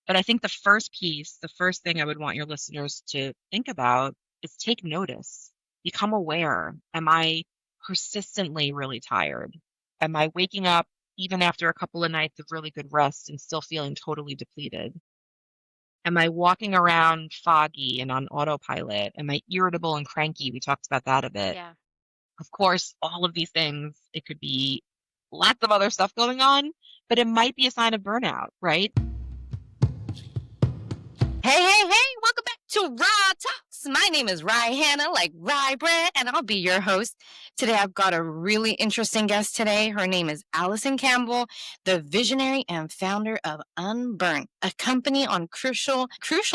But I think the first piece, the first thing I would want your listeners to think about is take notice. Become aware. Am I persistently really tired? Am I waking up even after a couple of nights of really good rest and still feeling totally depleted? Am I walking around foggy and on autopilot? Am I irritable and cranky? We talked about that a bit. Yeah. Of course, all of these things, it could be lots of other stuff going on, but it might be a sign of burnout, right? Hey, welcome back to Rye Talks. My name is Rye Hannah, like rye bread, and I'll be your host. Today, I've got a really interesting guest today. Her name is Alison Campbell, the visionary and founder of Unburned, a company on crucial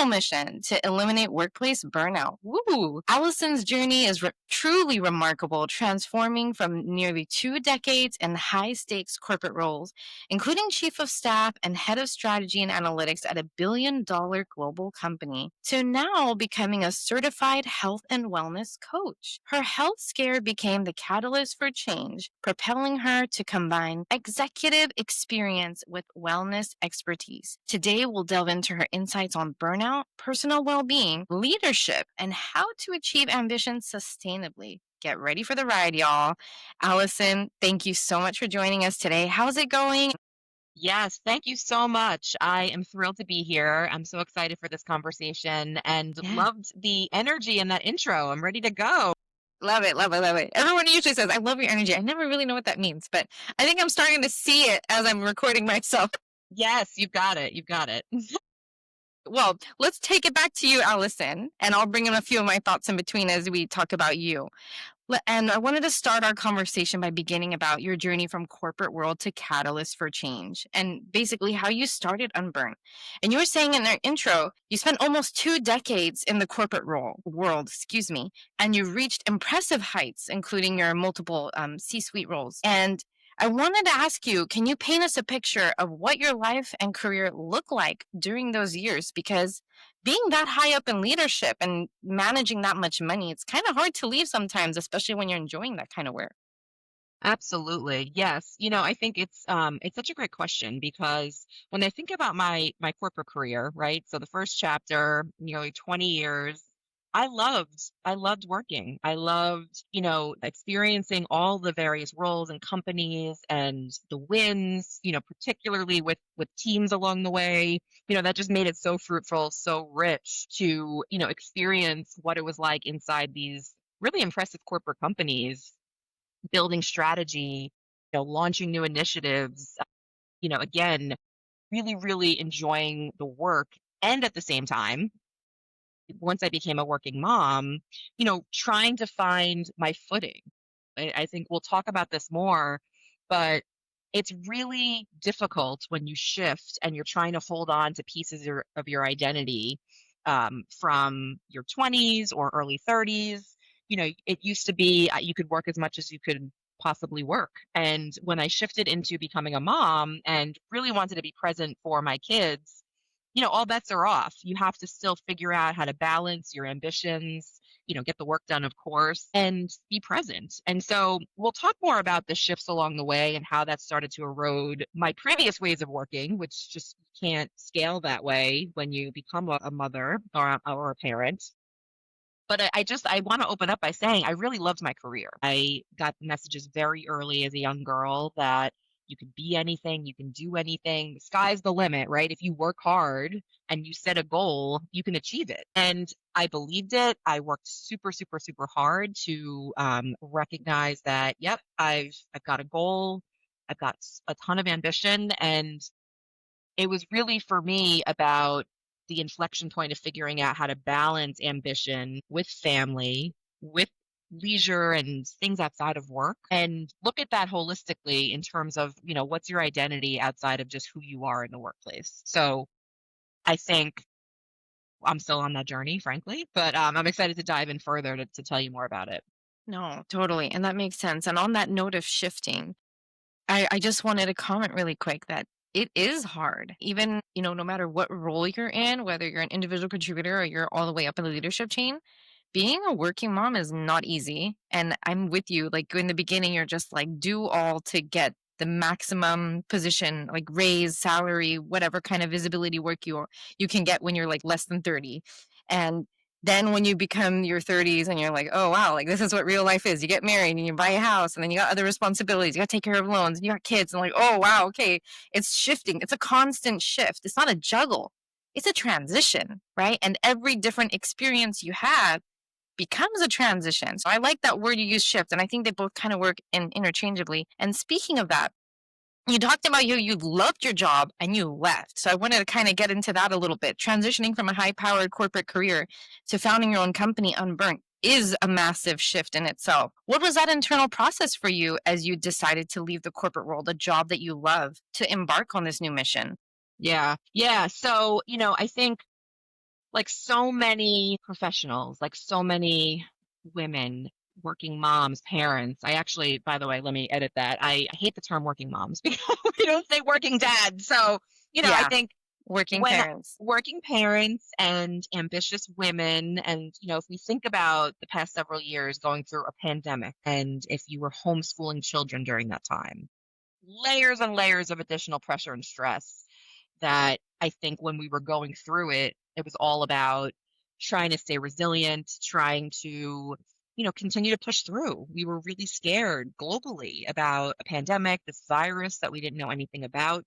mission to eliminate workplace burnout. Woo! Alison's journey is truly remarkable, transforming from nearly 2 decades in high-stakes corporate roles, including chief of staff and head of strategy and analytics at a billion-dollar global company, to now becoming a certified health and wellness coach. Her health scare became the catalyst for change, propelling her to combine executive experience with wellness expertise. Today, we'll delve into her insights on burnout, personal well-being, leadership, and how to achieve ambition sustainably. Get ready for the ride, y'all. Alison, thank you so much for joining us today. How's it going? Yes, thank you so much. I am thrilled to be here. I'm so excited for this conversation and Yeah. loved the energy in that intro. I'm ready to go. Love it, love it, love it. Everyone usually says, I love your energy. I never really know what that means, but I think I'm starting to see it as I'm recording myself. Yes, you've got it. You've got it. Well, let's take it back to you, Alison, and I'll bring in a few of my thoughts in between as we talk about you. And I wanted to start our conversation by beginning about your journey from corporate world to catalyst for change and basically how you started Unburn. And you were saying in our intro, you spent almost 2 decades in the corporate world, and you reached impressive heights, including your multiple C-suite roles. And I wanted to ask you, can you paint us a picture of what your life and career looked like during those years? Because being that high up in leadership and managing that much money, it's kind of hard to leave sometimes, especially when you're enjoying that kind of work. Absolutely. Yes. I think it's such a great question because when I think about my corporate career, right? So the first chapter, nearly 20 years, I loved working. I loved, experiencing all the various roles and companies and the wins, particularly with teams along the way. That just made it so fruitful, so rich to, experience what it was like inside these really impressive corporate companies building strategy, launching new initiatives, again, really, really enjoying the work. And at the same time, once I became a working mom, trying to find my footing. I think we'll talk about this more, but it's really difficult when you shift and you're trying to hold on to pieces of your identity from your 20s or early 30s. It used to be you could work as much as you could possibly work. And when I shifted into becoming a mom and really wanted to be present for my kids, all bets are off. You have to still figure out how to balance your ambitions, get the work done, of course, and be present. And so we'll talk more about the shifts along the way and how that started to erode my previous ways of working, which just can't scale that way when you become a mother or a parent. But I want to open up by saying I really loved my career. I got messages very early as a young girl that you can be anything, you can do anything. The sky's the limit, right? If you work hard and you set a goal, you can achieve it. And I believed it. I worked super, super, super hard to recognize that, yep, I've got a goal. I've got a ton of ambition, and it was really for me about the inflection point of figuring out how to balance ambition with family, with leisure and things outside of work, and look at that holistically in terms of, what's your identity outside of just who you are in the workplace. So I think I'm still on that journey, frankly, but I'm excited to dive in further to tell you more about it. No, totally. And that makes sense. And on that note of shifting, I just wanted to comment really quick that it is hard. Even, no matter what role you're in, whether you're an individual contributor or you're all the way up in the leadership chain, being a working mom is not easy. And I'm with you. Like in the beginning, you're just like, do all to get the maximum position, like raise, salary, whatever kind of visibility work you can get when you're like less than 30. And then when you become your 30s and you're like, oh wow, like this is what real life is. You get married and you buy a house and then you got other responsibilities. You got to take care of loans and you got kids and like, oh wow, okay, it's shifting. It's a constant shift. It's not a juggle. It's a transition, right? And every different experience you have becomes a transition. So I like that word you use, shift, and I think they both kind of work interchangeably. And speaking of that, you talked about you loved your job and you left. So I wanted to kind of get into that a little bit. Transitioning from a high-powered corporate career to founding your own company, Unburned, is a massive shift in itself. What was that internal process for you as you decided to leave the corporate world, a job that you love, to embark on this new mission? Yeah. Yeah. So, I think like so many professionals, like so many women, working moms, parents. I actually, by the way, let me edit that. I hate the term working moms because we don't say working dads. So, I Yeah, think working when parents. working parents and ambitious women, and, if we think about the past several years going through a pandemic, and if you were homeschooling children during that time, layers and layers of additional pressure and stress that I think when we were going through it, it was all about trying to stay resilient, trying to, continue to push through. We were really scared globally about a pandemic, this virus that we didn't know anything about,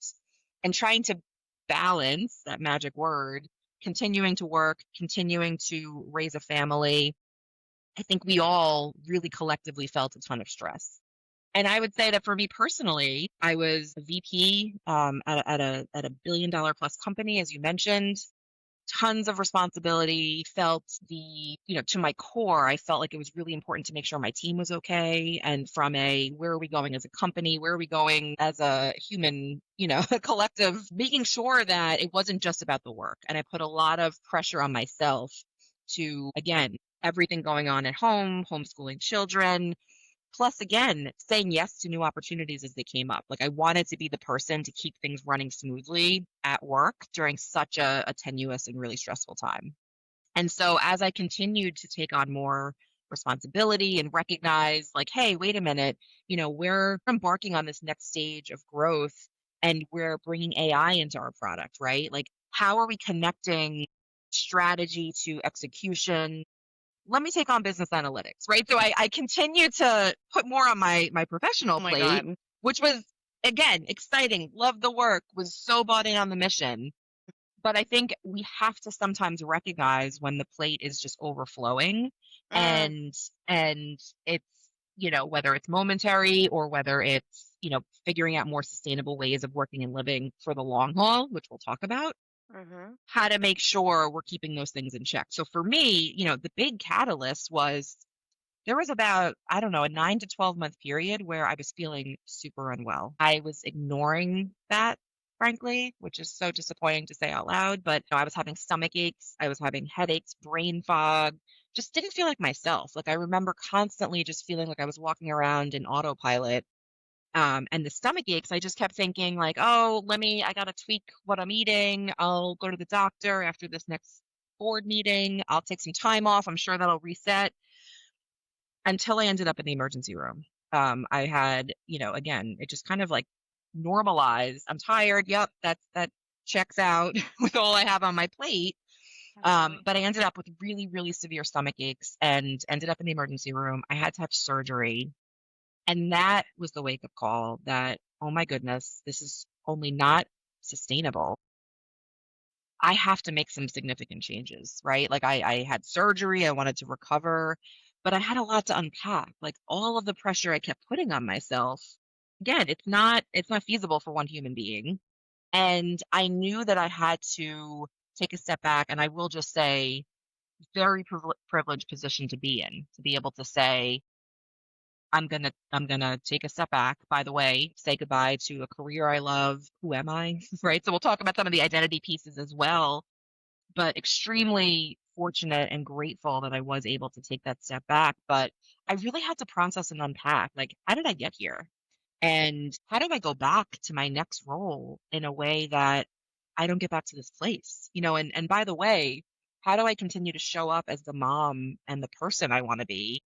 and trying to balance that magic word, continuing to work, continuing to raise a family. I think we all really collectively felt a ton of stress. And I would say that for me personally, I was a VP at a billion-dollar plus company, as you mentioned. Tons of responsibility. Felt to my core, I felt like it was really important to make sure my team was okay. And from a where are we going as a company, where are we going as a human, a collective, making sure that it wasn't just about the work. And I put a lot of pressure on myself to, again, everything going on at home, homeschooling children, plus, again, saying yes to new opportunities as they came up. Like I wanted to be the person to keep things running smoothly at work during such a tenuous and really stressful time. And so as I continued to take on more responsibility and recognize like, hey, wait a minute, we're embarking on this next stage of growth and we're bringing AI into our product, right? Like how are we connecting strategy to execution? Let me take on business analytics, right? So I continue to put more on my Oh professional my plate, God. which was again exciting, loved the work, was so bought in on the mission. But I think we have to sometimes recognize when the plate is just overflowing Mm, and and it's, whether it's momentary or whether it's, figuring out more sustainable ways of working and living for the long haul, which we'll talk about, mhm, how to make sure we're keeping those things in check. So for me, the big catalyst was there was about, I don't know, a 9 to 12 month period where I was feeling super unwell. I was ignoring that, frankly, which is so disappointing to say out loud. But I was having stomach aches, I was having headaches, brain fog, just didn't feel like myself. Like I remember constantly just feeling like I was walking around in autopilot. And the stomach aches, I just kept thinking like, oh, I got to tweak what I'm eating. I'll go to the doctor after this next board meeting. I'll take some time off. I'm sure that'll reset until I ended up in the emergency room. I had, again, it just kind of like normalized. I'm tired. Yep. That checks out with all I have on my plate. mhm. But I ended up with really, really severe stomach aches and ended up in the emergency room. I had to have surgery. And that was the wake up call that, oh my goodness, this is only not sustainable. I have to make some significant changes, right? Like I had surgery, I wanted to recover, but I had a lot to unpack. Like all of the pressure I kept putting on myself. Again, it's not feasible for one human being. And I knew that I had to take a step back, and I will just say very privileged position to be in, to be able to say I'm gonna take a step back, by the way, say goodbye to a career I love. Who am I? Right? So we'll talk about some of the identity pieces as well, but extremely fortunate and grateful that I was able to take that step back. But I really had to process and unpack, like, how did I get here? And how do I go back to my next role in a way that I don't get back to this place? And by the way, how do I continue to show up as the mom and the person I want to be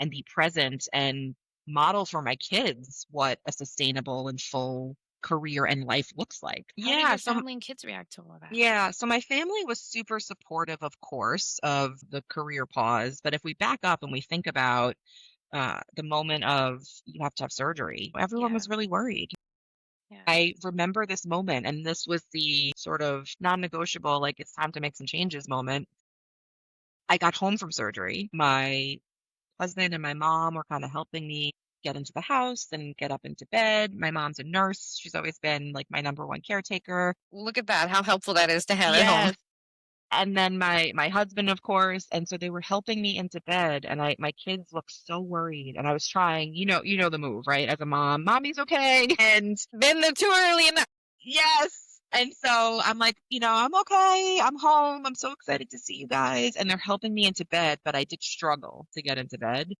and be present and model for my kids what a sustainable and full career and life looks like. How did your family and kids react to all of that? So my family was super supportive, of course, of the career pause. But if we back up and we think about the moment of you have to have surgery, everyone Yeah, was really worried. yeah. I remember this moment, and this was the sort of non-negotiable, like it's time to make some changes moment. I got home from surgery. My husband and my mom were kind of helping me get into the house and get up into bed. My mom's a nurse. She's always been like my number one caretaker. Look at that, how helpful that is to have at home. Yes. And then my husband, of course, and so they were helping me into bed, and my kids looked so worried, and I was trying, you know the move, right? As a mom, mommy's okay, and Been there too early enough. yes. And so I'm like, I'm okay. I'm home. I'm so excited to see you guys. And they're helping me into bed, but I did struggle to get into bed.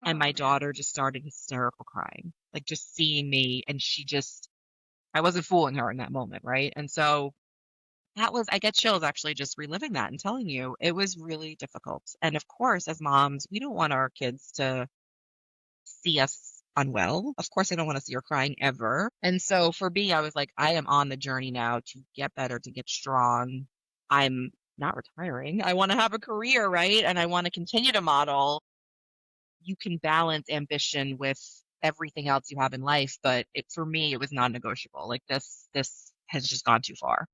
And Oh, my man. daughter just started hysterical crying, like just seeing me. And I wasn't fooling her in that moment, right? And so I get chills actually just reliving that and telling you it was really difficult. And of course, as moms, we don't want our kids to see us unwell. Of course, I don't want to see her crying ever. And so for me, I was like, I am on the journey now to get better, to get strong. I'm not retiring. I want to have a career, right? And I want to continue to model. You can balance ambition with everything else you have in life, but for me, it was non-negotiable. Like this has just gone too far.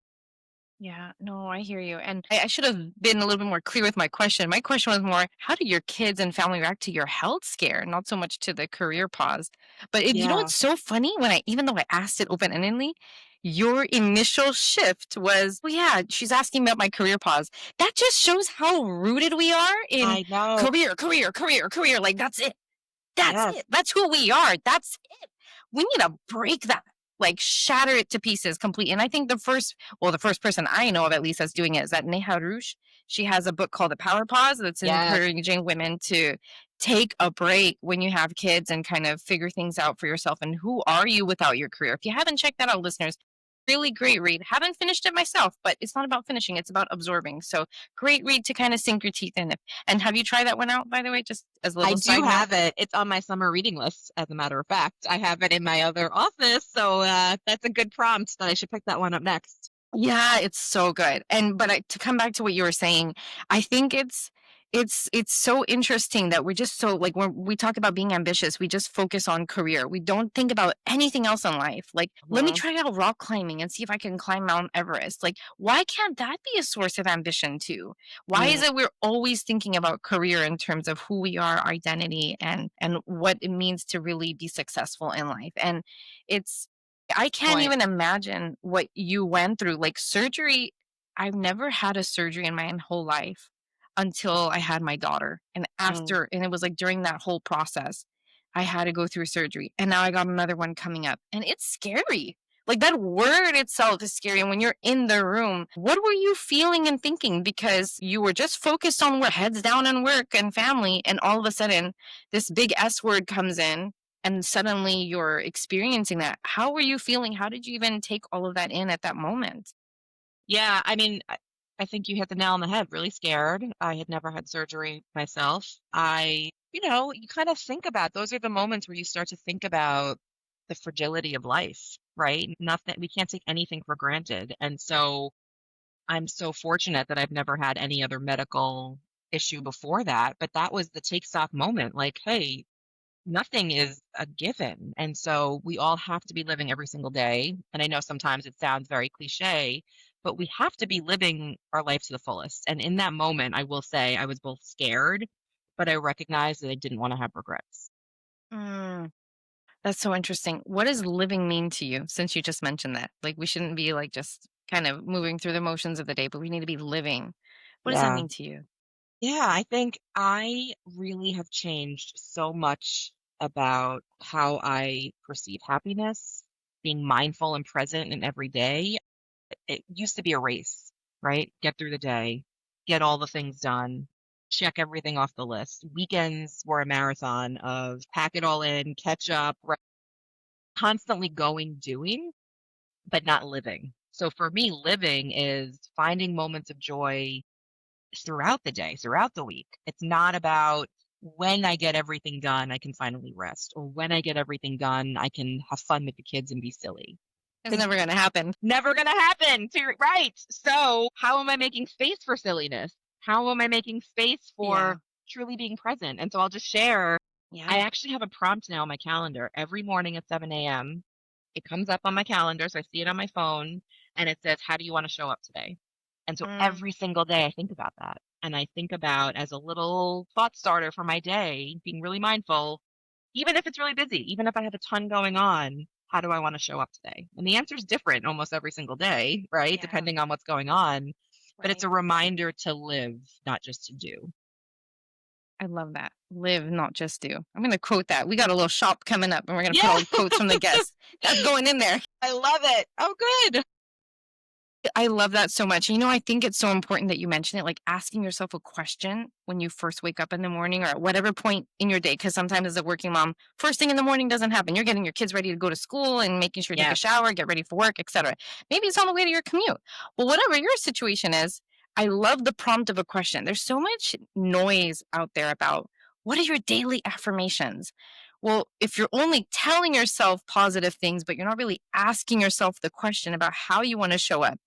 Yeah, no, I hear you. And I should have been a little bit more clear with my question. My question was more, how do your kids and family react to your health scare, not so much to the career pause? But you know Yeah, what's so funny? Even though I asked it open endedly, your initial shift was, well, yeah, she's asking about my career pause. That just shows how rooted we are in I know. career, career, career, career. Like, that's it. That's Yes, it. That's who we are. That's it. We need to break that, like shatter it to pieces completely. And I think the first person I know of at least that's doing it is that Neha Rush. She has a book called The Power Pause that's yes. encouraging women to take a break when you have kids and kind of figure things out for yourself. And who are you without your career? If you haven't checked that out, listeners, really great read. Haven't finished it myself, but it's not about finishing, it's about absorbing. So great read to kind of sink your teeth in it. And have you tried that one out, by the way, just as a I little do side note? have it. It's on my summer reading list, as a matter of fact. I have it in my other office, so that's a good prompt that I should pick that one up next. Yeah, it's so good. And but to come back to what you were saying, I think it's so interesting that we're just so like when we talk about being ambitious, we just focus on career. We don't think about anything else in life. Like, let me Mhm. try out rock climbing and see if I can climb Mount Everest. Like, why can't that be a source of ambition too? Why is Mm, it we're always thinking about career in terms of who we are, identity, and what it means to really be successful in life? And it's I can't point. even imagine what you went through. Like surgery, I've never had a surgery in my whole life until I had my daughter. Mm. And it was like during that whole process, I had to go through surgery. And now I got another one coming up. And it's scary. Like that word itself is scary. And when you're in the room, what were you feeling and thinking? Because you were just focused on work, heads down on work and family. And all of a sudden, this big S word comes in and suddenly you're experiencing that. How were you feeling? How did you even take all of that in at that moment? Yeah, I mean, I think you hit the nail on the head. Really scared. I had never had surgery myself. You kind of think about those are the moments where you start to think about the fragility of life, right? Nothing, we can't take anything for granted. And so I'm so fortunate that I've never had any other medical issue before that. But that was the take stock moment. Like, hey, nothing is a given. And so we all have to be living every single day. And I know sometimes it sounds very cliche, but we have to be living our life to the fullest. And in that moment, I will say I was both scared, but I recognized that I didn't want to have regrets. Mm, that's so interesting. What does living mean to you since you just mentioned that? Like, we shouldn't be like just kind of moving through the motions of the day, but we need to be living. What does that Yeah. mean to you? Yeah. I think I really have changed so much about how I perceive happiness, being mindful and present in every day. It used to be a race, right? Get through the day, get all the things done, check everything off the list. Weekends were a marathon of pack it all in, catch up, right? Constantly going, doing, but not living. So for me, living is finding moments of joy throughout the day, throughout the week. It's not about when I get everything done, I can finally rest. Or when I get everything done, I can have fun with the kids and be silly. It's Because never gonna happen. never gonna happen. Right. So how am I making space for silliness? How am I making space Yeah. for truly being present? And so I'll just share. I Yeah. actually have a prompt now on my calendar every morning at 7 a.m. It comes up on my calendar, so I see it on my phone, and it says, "How do you want to show up today?" And so Mm, every single day I think about that. And I think about as a little thought starter for my day, being really mindful, even if it's really busy, even if I have a ton going on, how do I want to show up today? And the answer is different almost every single day, right? yeah. Depending on what's going on. But it's Right. a reminder to live, not just to do. I love that. Live, not just do. I'm gonna quote that. We got a little shop coming up, and we're gonna put Yeah, all the quotes from the guests. That's going in there. I love it. Oh, good. I love that so much. I think it's so important that you mention it, like asking yourself a question when you first wake up in the morning or at whatever point in your day. Because sometimes as a working mom, first thing in the morning doesn't happen. You're getting your kids ready to go to school and making sure you take a Yes. shower, get ready for work, etc. Maybe it's on the way to your commute. Well, whatever your situation is, I love the prompt of a question. There's so much noise out there about what are your daily affirmations? Well, if you're only telling yourself positive things, but you're not really asking yourself the question about how you want to show up,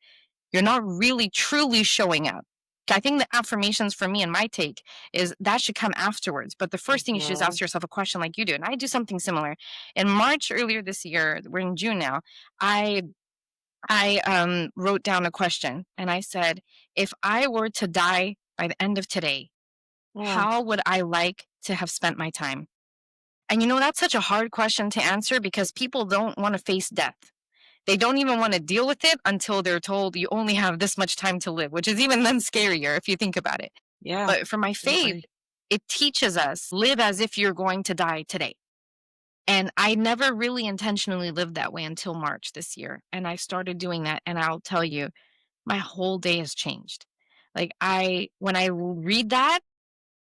you're not really truly showing up. I think the affirmations for me and my take is that should come afterwards. But the first thing you should is Mhm. ask yourself a question like you do. And I do something similar. In March earlier this year, we're in June now, I I wrote down a question and I said, if I were to die by the end of today, Mm, how would I like to have spent my time? And that's such a hard question to answer because people don't want to face death. They don't even want to deal with it until they're told you only have this much time to live, which is even then scarier if you think about it. yeah, But for my faith, absolutely. it teaches us live as if you're going to die today. And I never really intentionally lived that way until March this year. And I started doing that. And I'll tell you, my whole day has changed. Like when I read that,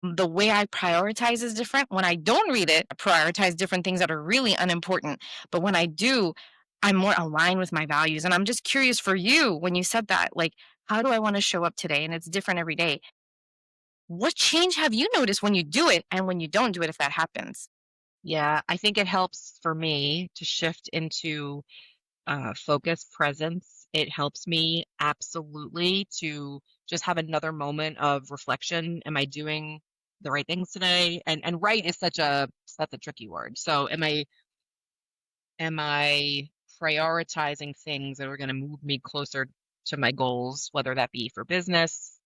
the way I prioritize is different. When I don't read it, I prioritize different things that are really unimportant. But when I do, I'm more aligned with my values. And I'm just curious for you when you said that, like, how do I want to show up today? And it's different every day. What change have you noticed when you do it and when you don't do it, if that happens? Yeah, I think it helps for me to shift into focus, presence. It helps me absolutely to just have another moment of reflection. Am I doing the right things today? And right is such a tricky word. So am I prioritizing things that are going to move me closer to my goals, whether that be for business?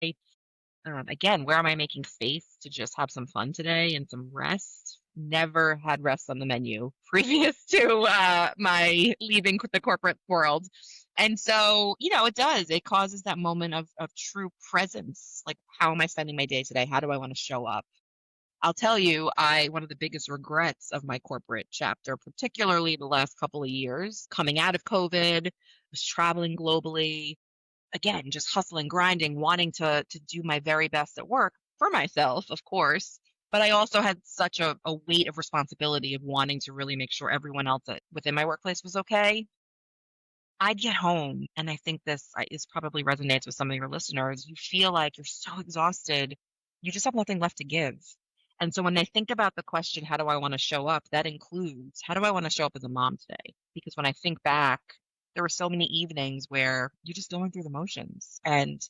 Right? Again, where am I making space to just have some fun today and some rest? Never had rest on the menu previous to my leaving the corporate world. And so, it does. It causes that moment of true presence. Like, how am I spending my day today? How do I want to show up? I'll tell you, one of the biggest regrets of my corporate chapter, particularly the last couple of years, coming out of COVID, was traveling globally, again, just hustling, grinding, wanting to do my very best at work for myself, of course. But I also had such a weight of responsibility of wanting to really make sure everyone else within my workplace was okay. I'd get home, and I think this probably resonates with some of your listeners. You feel like you're so exhausted, you just have nothing left to give. And so when I think about the question, how do I want to show up? That includes how do I want to show up as a mom today? Because when I think back, there were so many evenings where you're just going through the motions. And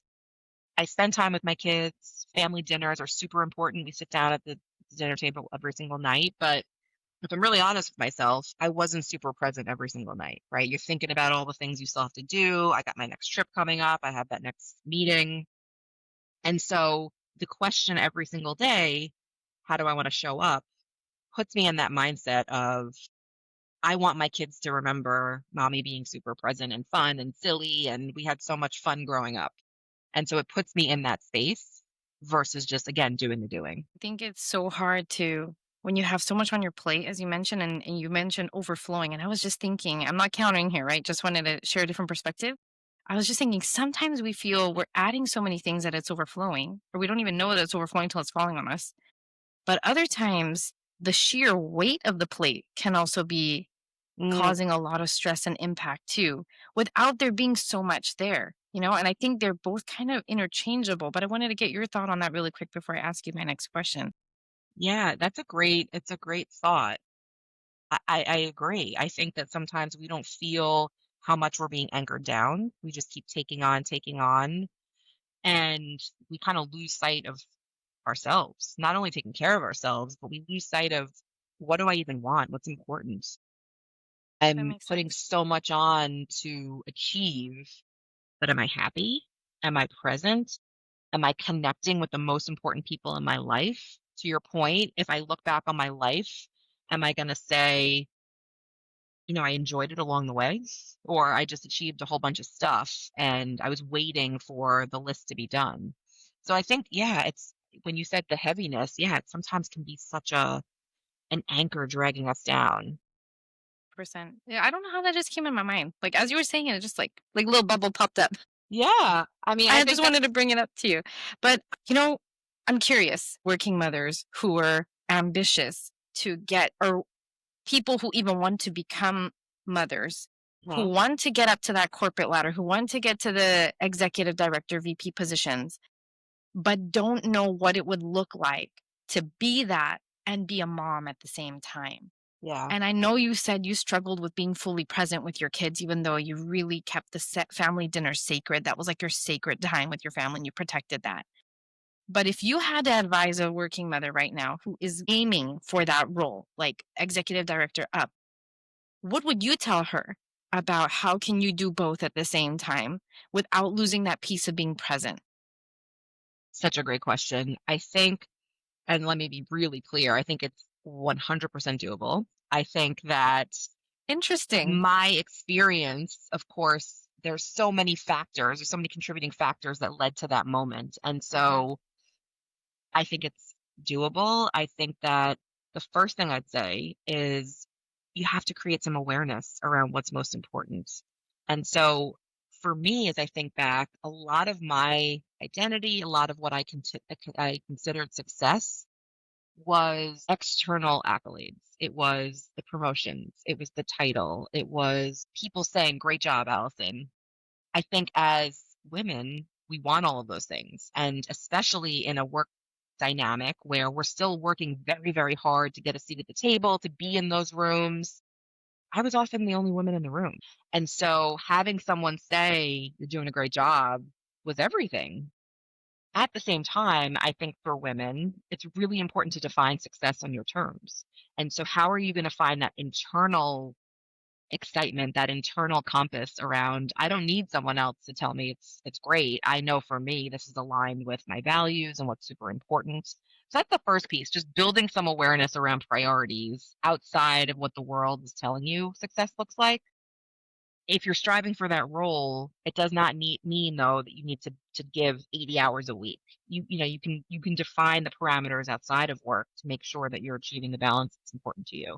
I spend time with my kids. Family dinners are super important. We sit down at the dinner table every single night. But if I'm really honest with myself, I wasn't super present every single night, right? You're thinking about all the things you still have to do. I got my next trip coming up. I have that next meeting. And so the question every single day, how do I want to show up, puts me in that mindset of I want my kids to remember mommy being super present and fun and silly. And we had so much fun growing up. And so it puts me in that space versus just, again, doing the doing. I think it's so hard to when you have so much on your plate, as you mentioned, and you mentioned overflowing. And I was just thinking, I'm not countering here, right? Just wanted to share a different perspective. I was just thinking sometimes we feel we're adding so many things that it's overflowing, or we don't even know that it's overflowing until it's falling on us. But other times, the sheer weight of the plate can also be Mm, causing a lot of stress and impact too, without there being so much there. And I think they're both kind of interchangeable. But I wanted to get your thought on that really quick before I ask you my next question. Yeah, it's a great thought. I agree. I think that sometimes we don't feel how much we're being anchored down. We just keep taking on, and we kind of lose sight of ourselves, not only taking care of ourselves, but we lose sight of what do I even want? What's important? That I'm makes putting sense. so much on to achieve, but am I happy? Am I present? Am I connecting with the most important people in my life? To your point, if I look back on my life, am I going to say, I enjoyed it along the way, or I just achieved a whole bunch of stuff and I was waiting for the list to be done? So I think, yeah, it's when you said the heaviness, yeah, it sometimes can be such an anchor dragging us down. Percent. Yeah, I don't know how that just came in my mind. Like as you were saying it, just like a little bubble popped up. Yeah. I mean, I I think just that's wanted to bring it up to you. But, I'm curious, working mothers who are ambitious to get, or people who even want to become mothers, who mhm, want to get up to that corporate ladder, who want to get to the executive director, VP positions, but don't know what it would look like to be that and be a mom at the same time. yeah. And I know you said you struggled with being fully present with your kids, even though you really kept the set family dinner sacred. That was like your sacred time with your family and you protected that. But if you had to advise a working mother right now who is aiming for that role, like executive director up, what would you tell her about how can you do both at the same time without losing that piece of being present? Such a great question. I think, and let me be really clear, I think it's 100% doable. I think that Interesting. my experience, of course, there's so many contributing factors that led to that moment. And Mhm. so I think it's doable. I think that the first thing I'd say is you have to create some awareness around what's most important. And so for me, as I think back, a lot of my identity, a lot of what I considered success was external accolades. It was the promotions, it was the title, it was people saying, "Great job, Allison." I think as women, we want all of those things. And especially in a work dynamic where we're still working very, very hard to get a seat at the table, to be in those rooms. I was often the only woman in the room. And so having someone say, "You're doing a great job," was everything. At the same time, I think for women, it's really important to define success on your terms. And so how are you going to find that internal excitement, that internal compass around, I don't need someone else to tell me it's great. I know for me this is aligned with my values and what's super important. So that's the first piece, just building some awareness around priorities outside of what the world is telling you success looks like. If you're striving for that role, it does not mean though that you need to give 80 hours a week. You can define the parameters outside of work to make sure that you're achieving the balance that's important to you.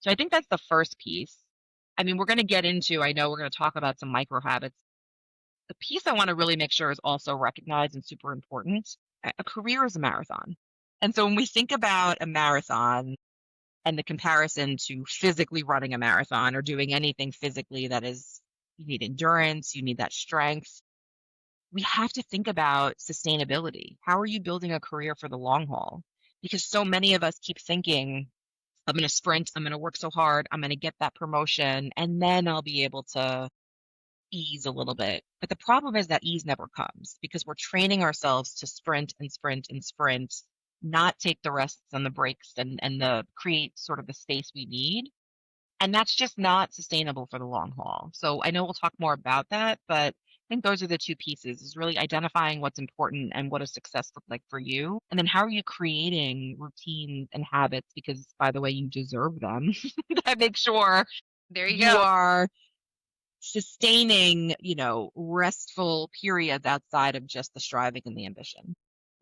So I think that's the first piece. I mean, we're going to get into, I know we're going to talk about some micro habits. The piece I want to really make sure is also recognized and super important. A career is a marathon. And so when we think about a marathon and the comparison to physically running a marathon or doing anything physically that is, you need endurance, you need that strength, we have to think about sustainability. How are you building a career for the long haul? Because so many of us keep thinking, I'm going to sprint, I'm going to work so hard, I'm going to get that promotion, and then I'll be able to ease a little bit. But the problem is that ease never comes because we're training ourselves to sprint and sprint and sprint, not take the rests and the breaks and the create sort of the space we need. And that's just not sustainable for the long haul. So I know we'll talk more about that, but I think those are the two pieces is really identifying what's important and what does success look like for you. And then how are you creating routines and habits? Because by the way, you deserve them that make sure There you you go. are sustaining, restful periods outside of just the striving and the ambition.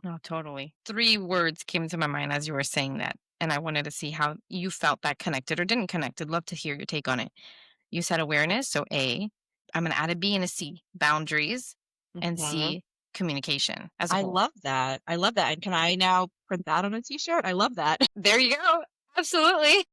Oh, totally. Three words came to my mind as you were saying that. And I wanted to see how you felt that connected or didn't connect. I'd love to hear your take on it. You said awareness. So A, I'm going to add a B and a C, boundaries, and Mhm. C, communication as a I whole. love that. I love that. And can I now print that on a t-shirt? I love that. There you go. Absolutely.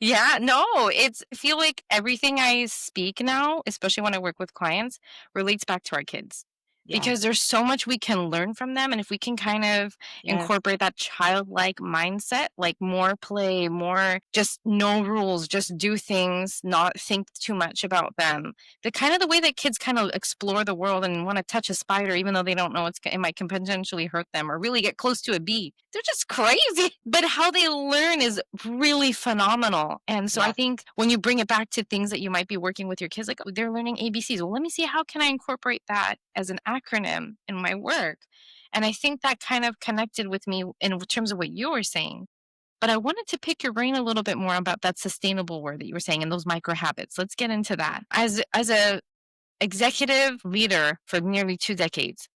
Yeah, no, I feel like everything I speak now, especially when I work with clients, relates back to our kids. Yeah. because there's so much we can learn from them. And if we can kind of Yes. incorporate that childlike mindset, like more play, more just no rules, just do things, not think too much about them. The kind of the way that kids kind of explore the world and want to touch a spider, even though they don't know it might can potentially hurt them, or really get close to a bee. They're just crazy. But how they learn is really phenomenal. And so I Yes. think when you bring it back to things that you might be working with your kids, like, oh, they're learning ABCs. Well, let me see, how can I incorporate that as an acronym in my work? And I think that kind of connected with me in terms of what you were saying. But I wanted to pick your brain a little bit more about that sustainable word that you were saying and those micro habits. Let's get into that. As a executive leader for nearly 2 decades,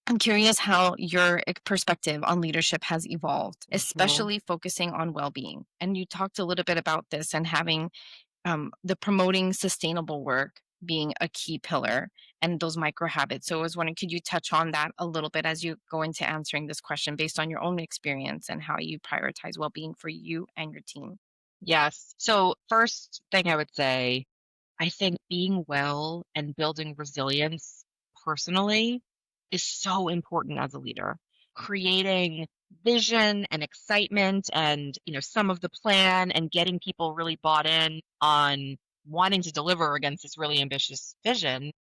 I'm curious how your perspective on leadership has evolved, Mhm. especially focusing on well-being. And you talked a little bit about this and having the promoting sustainable work being a key pillar and those micro habits. So I was wondering, could you touch on that a little bit as you go into answering this question based on your own experience and how you prioritize well-being for you and your team? Yes. So first thing I would say, I think being well and building resilience personally is so important as a leader. Creating vision and excitement and, some of the plan and getting people really bought in on wanting to deliver against this really ambitious vision.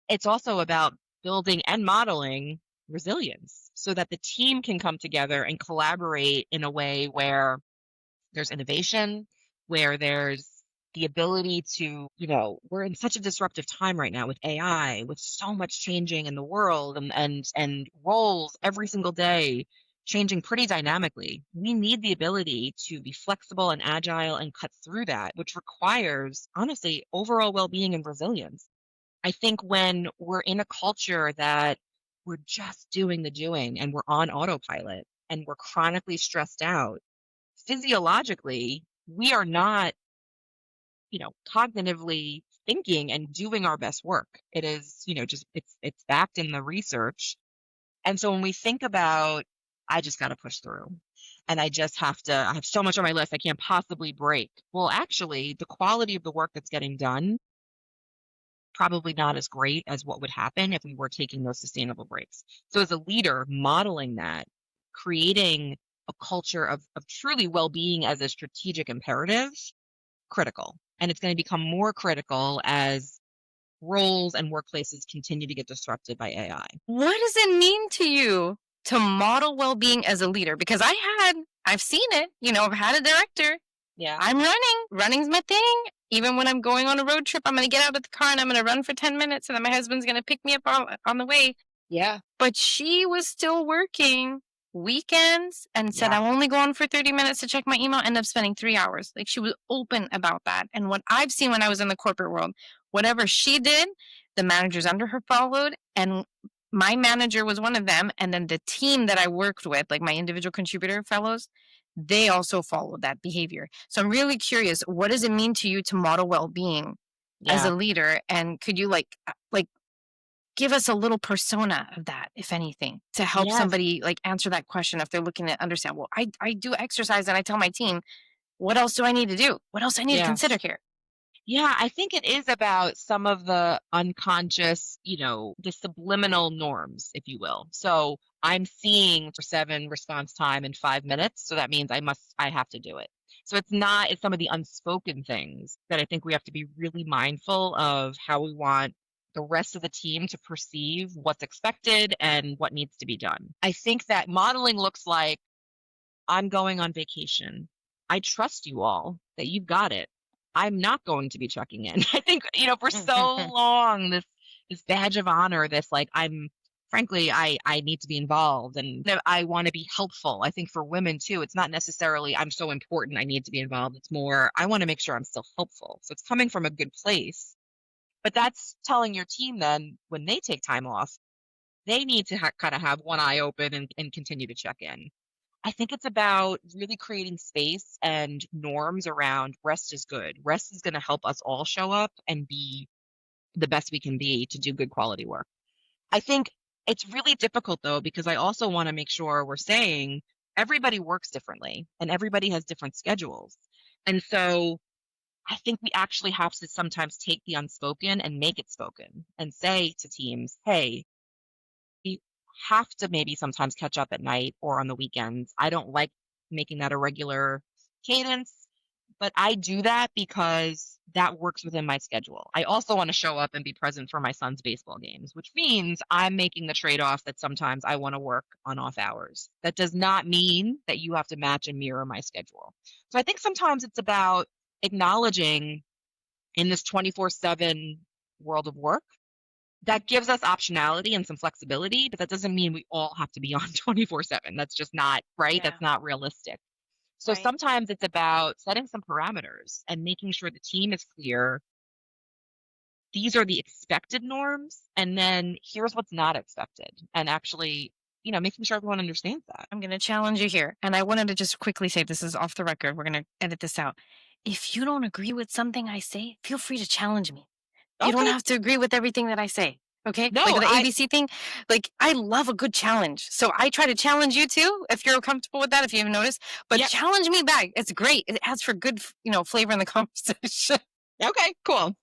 It's also about building and modeling resilience so that the team can come together and collaborate in a way where there's innovation, where there's the ability to, we're in such a disruptive time right now with AI, with so much changing in the world and roles every single day changing pretty dynamically. We need the ability to be flexible and agile and cut through that, which requires, honestly, overall well-being and resilience. I think when we're in a culture that we're just doing the doing and we're on autopilot and we're chronically stressed out, physiologically, we are not, cognitively thinking and doing our best work. It is, just it's backed in the research. And so when we think about, I just got to push through and I have so much on my list, I can't possibly break. Well, actually, the quality of the work that's getting done probably not as great as what would happen if we were taking those sustainable breaks. So as a leader, modeling that, creating a culture of truly well-being as a strategic imperative, critical. And it's going to become more critical as roles and workplaces continue to get disrupted by AI. What does it mean to you to model well-being as a leader? Because I've seen it, I've had a director. Yeah. I'm running. Running's my thing. Even when I'm going on a road trip, I'm going to get out of the car and I'm going to run for 10 minutes and then my husband's going to pick me up on the way. Yeah. But she was still working weekends and said, Yeah. I'm only going for 30 minutes to check my email, end up spending 3 hours. Like, she was open about that. And what I've seen when I was in the corporate world, whatever she did, the managers under her followed. And my manager was one of them. And then the team that I worked with, like my individual contributor fellows, they also followed that behavior. So I'm really curious, what does it mean to you to model well-being as Yeah. a leader? And could you like give us a little persona of that, if anything, to help Yes. somebody like answer that question if they're looking to understand, well, I do exercise and I tell my team, what else do I need to do? What else I need to consider Yes. here? Yeah, I think it is about some of the unconscious, the subliminal norms, if you will. So I'm seeing for 7 response time in 5 minutes. So that means I have to do it. So it's some of the unspoken things that I think we have to be really mindful of how we want the rest of the team to perceive what's expected and what needs to be done. I think that modeling looks like I'm going on vacation. I trust you all that you've got it. I'm not going to be checking in. I think, for so long, this badge of honor, this like frankly, I need to be involved and I want to be helpful. I think for women too, it's not necessarily I'm so important I need to be involved. It's more I want to make sure I'm still helpful. So it's coming from a good place. But that's telling your team then when they take time off, they need to kind of have one eye open and continue to check in. I think it's about really creating space and norms around rest is good. Rest is going to help us all show up and be the best we can be to do good quality work. I think it's really difficult though, because I also want to make sure we're saying everybody works differently and everybody has different schedules. And so I think we actually have to sometimes take the unspoken and make it spoken and say to teams, hey, have to maybe sometimes catch up at night or on the weekends. I don't like making that a regular cadence, but I do that because that works within my schedule. I also want to show up and be present for my son's baseball games, which means I'm making the trade-off that sometimes I want to work on off hours. That does not mean that you have to match and mirror my schedule. So I think sometimes it's about acknowledging in this 24/7 world of work that gives us optionality and some flexibility, but that doesn't mean we all have to be on 24/7. That's just not right. Yeah. That's not realistic. So Right. sometimes it's about setting some parameters and making sure the team is clear. These are the expected norms, and then here's what's not expected. And actually, making sure everyone understands that. I'm going to challenge you here. And I wanted to just quickly say this is off the record. We're going to edit this out. If you don't agree with something I say, feel free to challenge me. You don't Okay. have to agree with everything that I say. Okay. No, Like the I, ABC thing, like I love a good challenge. So I try to challenge you too, if you're comfortable with that, if you haven't noticed. But yeah. challenge me back. It's great. It adds for good, flavor in the conversation. Okay, cool. All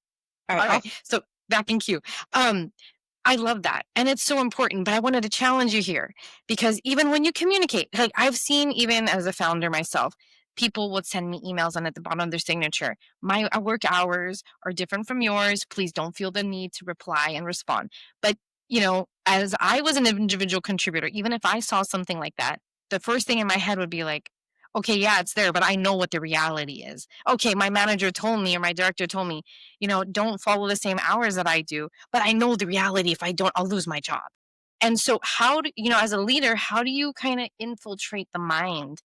right. All right. So back in queue. I love that. And it's so important. But I wanted to challenge you here because even when you communicate, like I've seen, even as a founder myself, people would send me emails and at the bottom of their signature, my work hours are different from yours. Please don't feel the need to reply and respond. But, as I was an individual contributor, even if I saw something like that, the first thing in my head would be like, okay, yeah, it's there, but I know what the reality is. Okay, my manager told me or my director told me, don't follow the same hours that I do, but I know the reality. If I don't, I'll lose my job. And so, how do as a leader, how do you kind of infiltrate the mind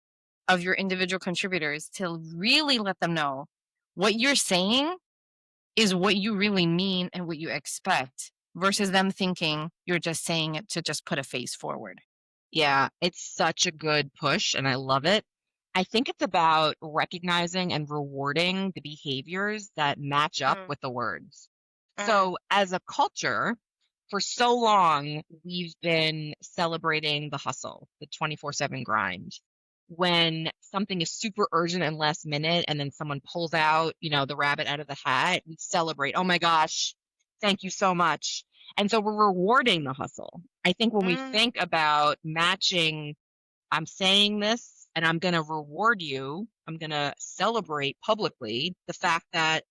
of your individual contributors to really let them know what you're saying is what you really mean and what you expect versus them thinking you're just saying it to just put a face forward? Yeah, it's such a good push and I love it. I think it's about recognizing and rewarding the behaviors that match up Mm, with the words. mm, So, as a culture, for so long, we've been celebrating the hustle, the 24/7 grind. When something is super urgent and last minute, and then someone pulls out, the rabbit out of the hat, we celebrate. Oh my gosh, thank you so much. And so we're rewarding the hustle. I think when we mm. think about matching, I'm saying this and I'm going to reward you, I'm going to celebrate publicly the fact that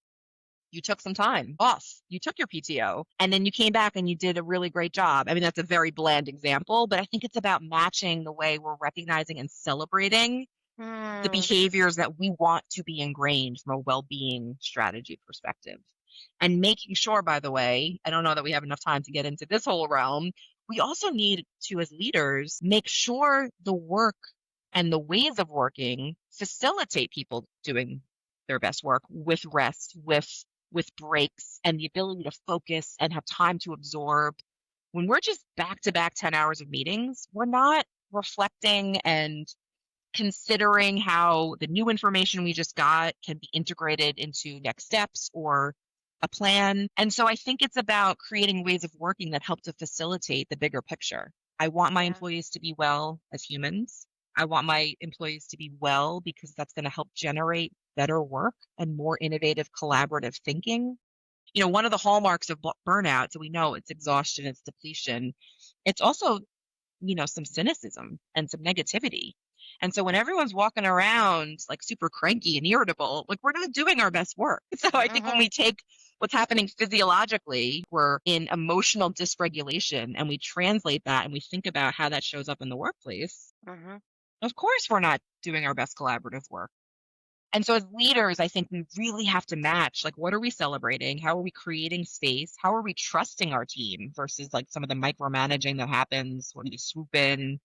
you took some time off, you took your PTO, and then you came back and you did a really great job. I mean, that's a very bland example, but I think it's about matching the way we're recognizing and celebrating the Mm. behaviors that we want to be ingrained from a well-being strategy perspective. And making sure, by the way, I don't know that we have enough time to get into this whole realm. We also need to, as leaders, make sure the work and the ways of working facilitate people doing their best work with rest, with breaks and the ability to focus and have time to absorb. When we're just back to back 10 hours of meetings, we're not reflecting and considering how the new information we just got can be integrated into next steps or a plan. And so I think it's about creating ways of working that help to facilitate the bigger picture. I want my Yeah. employees to be well as humans. I want my employees to be well because that's going to help generate better work and more innovative collaborative thinking. One of the hallmarks of burnout, so we know it's exhaustion, it's depletion. It's also some cynicism and some negativity. And so when everyone's walking around like super cranky and irritable, like we're not doing our best work. So I think when Mhm, we take what's happening physiologically, we're in emotional dysregulation and we translate that and we think about how that shows up in the workplace. mhm. Of course, we're not doing our best collaborative work. And so as leaders, I think we really have to match, like, what are we celebrating? How are we creating space? How are we trusting our team versus like some of the micromanaging that happens when you swoop in,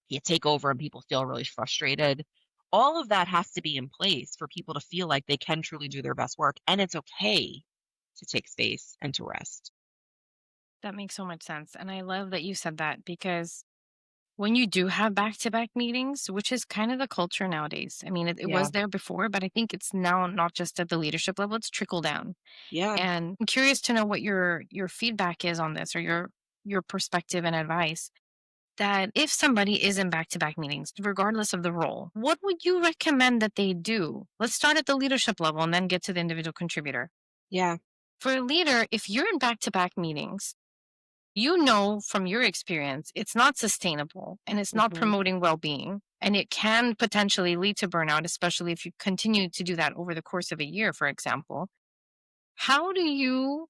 you take over and people feel really frustrated. All of that has to be in place for people to feel like they can truly do their best work. And it's okay to take space and to rest. That makes so much sense. And I love that you said that because when you do have back to back meetings, which is kind of the culture nowadays, I mean, it Yeah. was there before, but I think it's now not just at the leadership level, it's trickle down. Yeah. And I'm curious to know what your feedback is on this or your perspective and advice that if somebody is in back to back meetings, regardless of the role, what would you recommend that they do? Let's start at the leadership level and then get to the individual contributor. Yeah. For a leader, if you're in back to back meetings, you know from your experience, it's not sustainable and it's not Hmm. promoting well being. And it can potentially lead to burnout, especially if you continue to do that over the course of a year, for example. How do you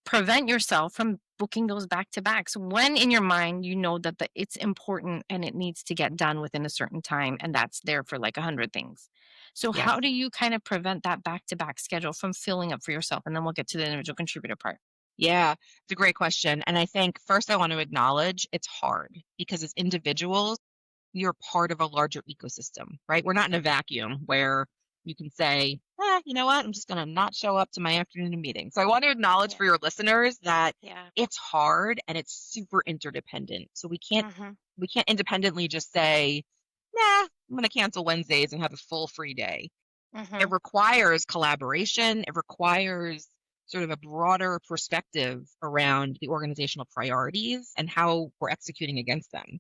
prevent yourself from booking those back to backs when in your mind you know that it's important and it needs to get done within a certain time and that's there for like 100 things? So how Yes. do you kind of prevent that back to back schedule from filling up for yourself? And then we'll get to the individual contributor part. Yeah, it's a great question. And I think first I want to acknowledge it's hard because as individuals, you're part of a larger ecosystem, right? We're not in a vacuum where you can say, you know what? I'm just going to not show up to my afternoon meeting. So I want to acknowledge Yeah. for your listeners that Yeah. it's hard and it's super interdependent. So Hmm. we can't independently just say, nah, I'm going to cancel Wednesdays and have a full free day. It Hmm. requires collaboration. It requires sort of a broader perspective around the organizational priorities and how we're executing against them.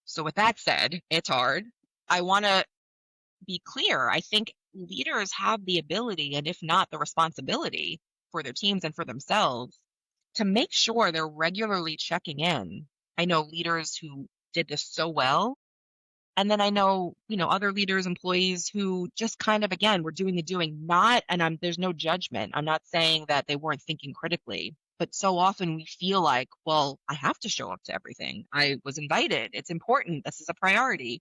So, with that said, it's hard. I want to be clear. I think leaders have the ability, and if not the responsibility for their teams and for themselves, to make sure they're regularly checking in. I know leaders who did this so well, and then I know, other leaders, employees who just kind of, again, were doing the doing, not, and there's no judgment. I'm not saying that they weren't thinking critically, but so often we feel like, well, I have to show up to everything. I was invited. It's important. This is a priority.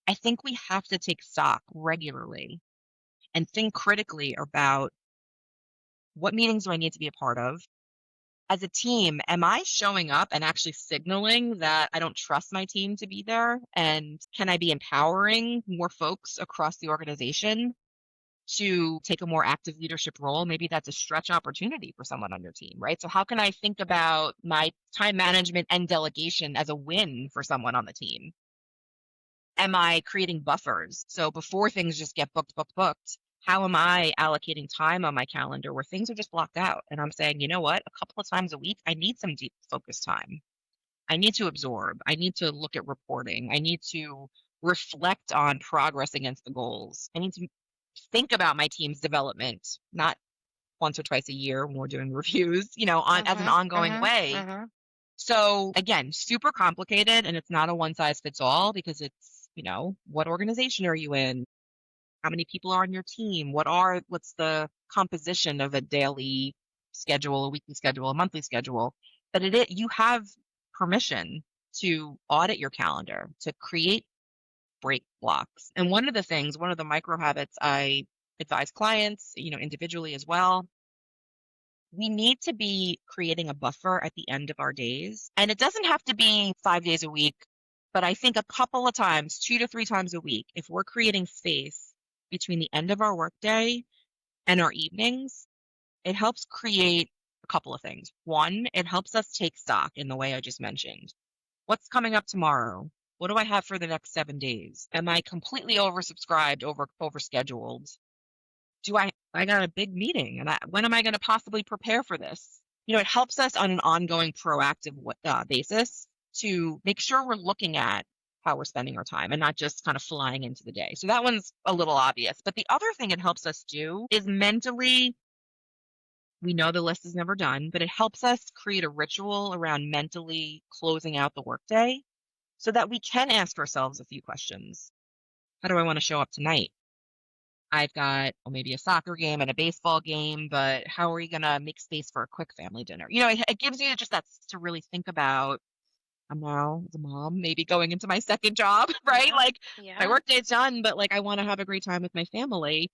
I think we have to take stock regularly and think critically about what meetings do I need to be a part of? As a team, am I showing up and actually signaling that I don't trust my team to be there? And can I be empowering more folks across the organization to take a more active leadership role? Maybe that's a stretch opportunity for someone on your team, right? So, how can I think about my time management and delegation as a win for someone on the team? Am I creating buffers? So, before things just get booked, booked, booked, how am I allocating time on my calendar where things are just blocked out? And I'm saying, you know what? A couple of times a week, I need some deep focus time. I need to absorb. I need to look at reporting. I need to reflect on progress against the goals. I need to think about my team's development, not once or twice a year when we're doing reviews, on as an Hmm. ongoing Hmm. way. Hmm. So again, super complicated and it's not a one size fits all because it's, what organization are you in? How many people are on your team? What's the composition of a daily schedule, a weekly schedule, a monthly schedule? But you have permission to audit your calendar, to create break blocks. And one of the micro habits I advise clients, individually as well, we need to be creating a buffer at the end of our days. And it doesn't have to be 5 days a week, but I think a couple of times, 2 to 3 times a week, if we're creating space between the end of our workday and our evenings, it helps create a couple of things. One, it helps us take stock in the way I just mentioned. What's coming up tomorrow? What do I have for the next 7 days? Am I completely oversubscribed, overscheduled? I got a big meeting and when am I going to possibly prepare for this? It helps us on an ongoing proactive basis to make sure we're looking at how we're spending our time and not just kind of flying into the day. So that one's a little obvious. But the other thing it helps us do is mentally, we know the list is never done, but it helps us create a ritual around mentally closing out the workday so that we can ask ourselves a few questions. How do I want to show up tonight? I've got, well, maybe a soccer game and a baseball game, but how are we gonna make space for a quick family dinner? It gives you just that to really think about. I'm now as a mom, maybe going into my second job, right? Yeah. Like my Yeah. work day's done, but like I want to have a great time with my family.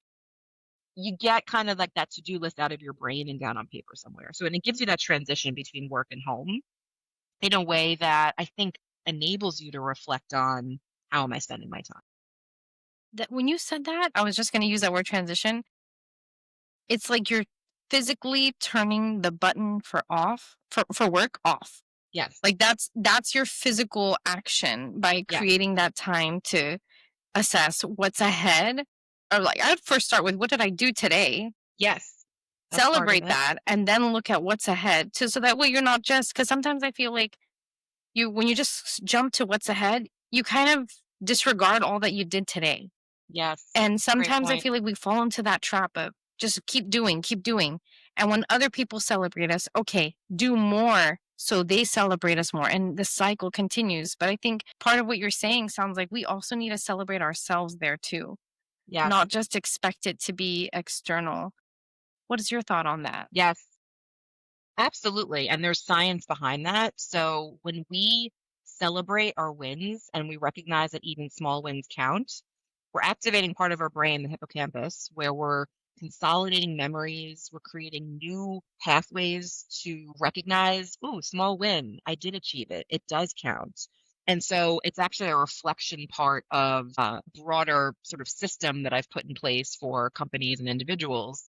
You get kind of like that to-do list out of your brain and down on paper somewhere. So and it gives you that transition between work and home in a way that I think enables you to reflect on how am I spending my time. That when you said that, I was just going to use that word transition. It's like you're physically turning the button for work off. Yes. Like that's your physical action by Yes. creating that time to assess what's ahead. Or like I'd first start with what did I do today? Yes. That's part of Celebrate it. that and then look at what's ahead so that way you're not just because sometimes I feel like you when you just jump to what's ahead, you kind of disregard all that you did today. Yes. And Great sometimes I point. feel like we fall into that trap of just keep doing, keep doing. And when other people celebrate us, okay, do more so they celebrate us more, and the cycle continues. But I think part of what you're saying sounds like we also need to celebrate ourselves there too, Yes. not just expect it to be external. What is your thought on that? Yes. Absolutely. And there's science behind that. So when we celebrate our wins and we recognize that even small wins count, we're activating part of our brain, the hippocampus, where we're consolidating memories. We're creating new pathways to recognize, ooh, small win. I did achieve it. It does count. And so it's actually a reflection part of a broader sort of system that I've put in place for companies and individuals.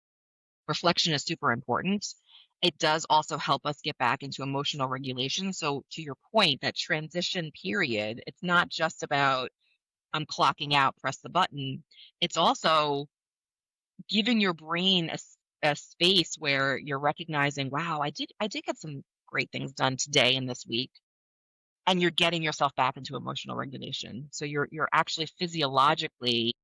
Reflection is super important. It does also help us get back into emotional regulation. So, to your point, that transition period, it's not just about I'm clocking out, press the button. It's also giving your brain a space where you're recognizing, wow, I did get some great things done today and this week, and you're getting yourself back into emotional regulation. So you're actually physiologically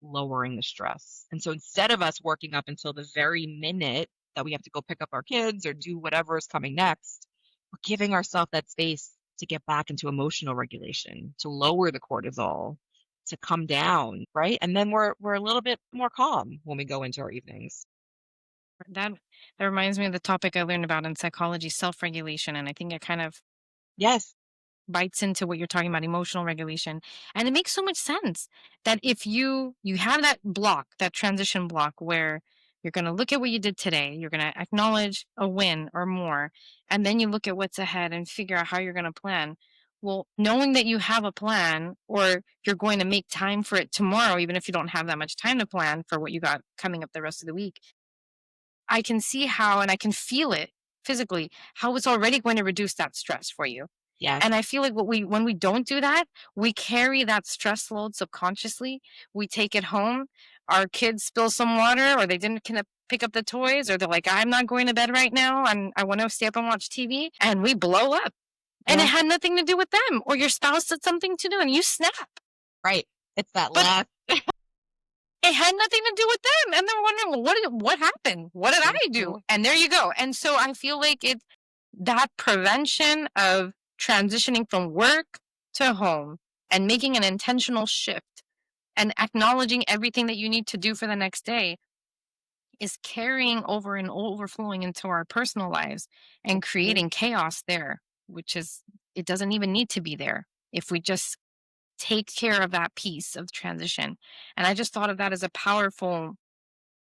lowering the stress. And so instead of us working up until the very minute that we have to go pick up our kids or do whatever is coming next, we're giving ourselves that space to get back into emotional regulation, to lower the cortisol, to come down, right? And then we're a little bit more calm when we go into our evenings. That that reminds me of the topic I learned about in psychology, self-regulation, and I think it kind of Yes, bites into what you're talking about, emotional regulation. And it makes so much sense that if you have that block, that transition block where you're going to look at what you did today, you're going to acknowledge a win or more, and then you look at what's ahead and figure out how you're going to plan. Well, knowing that you have a plan, or you're going to make time for it tomorrow, even if you don't have that much time to plan for what you got coming up the rest of the week, I can see how, and I can feel it physically, how it's already going to reduce that stress for you. yes, And I feel like when we don't do that, we carry that stress load subconsciously. We take it home. Our kids spill some water, or they didn't pick up the toys, or they're like, I'm not going to bed right now. I want to stay up and watch TV. And we blow up. And it yeah, had nothing to do with them. Or your spouse said something to do and you snap. right. It's that But last. it had nothing to do with them. And they're wondering, well, what happened? What did I do? Mhm. And there you go. And so I feel like it that prevention of transitioning from work to home and making an intentional shift and acknowledging everything that you need to do for the next day is carrying over and overflowing into our personal lives and Mhm. creating chaos there, which is, it doesn't even need to be there if we just take care of that piece of transition. And I just thought of that as a powerful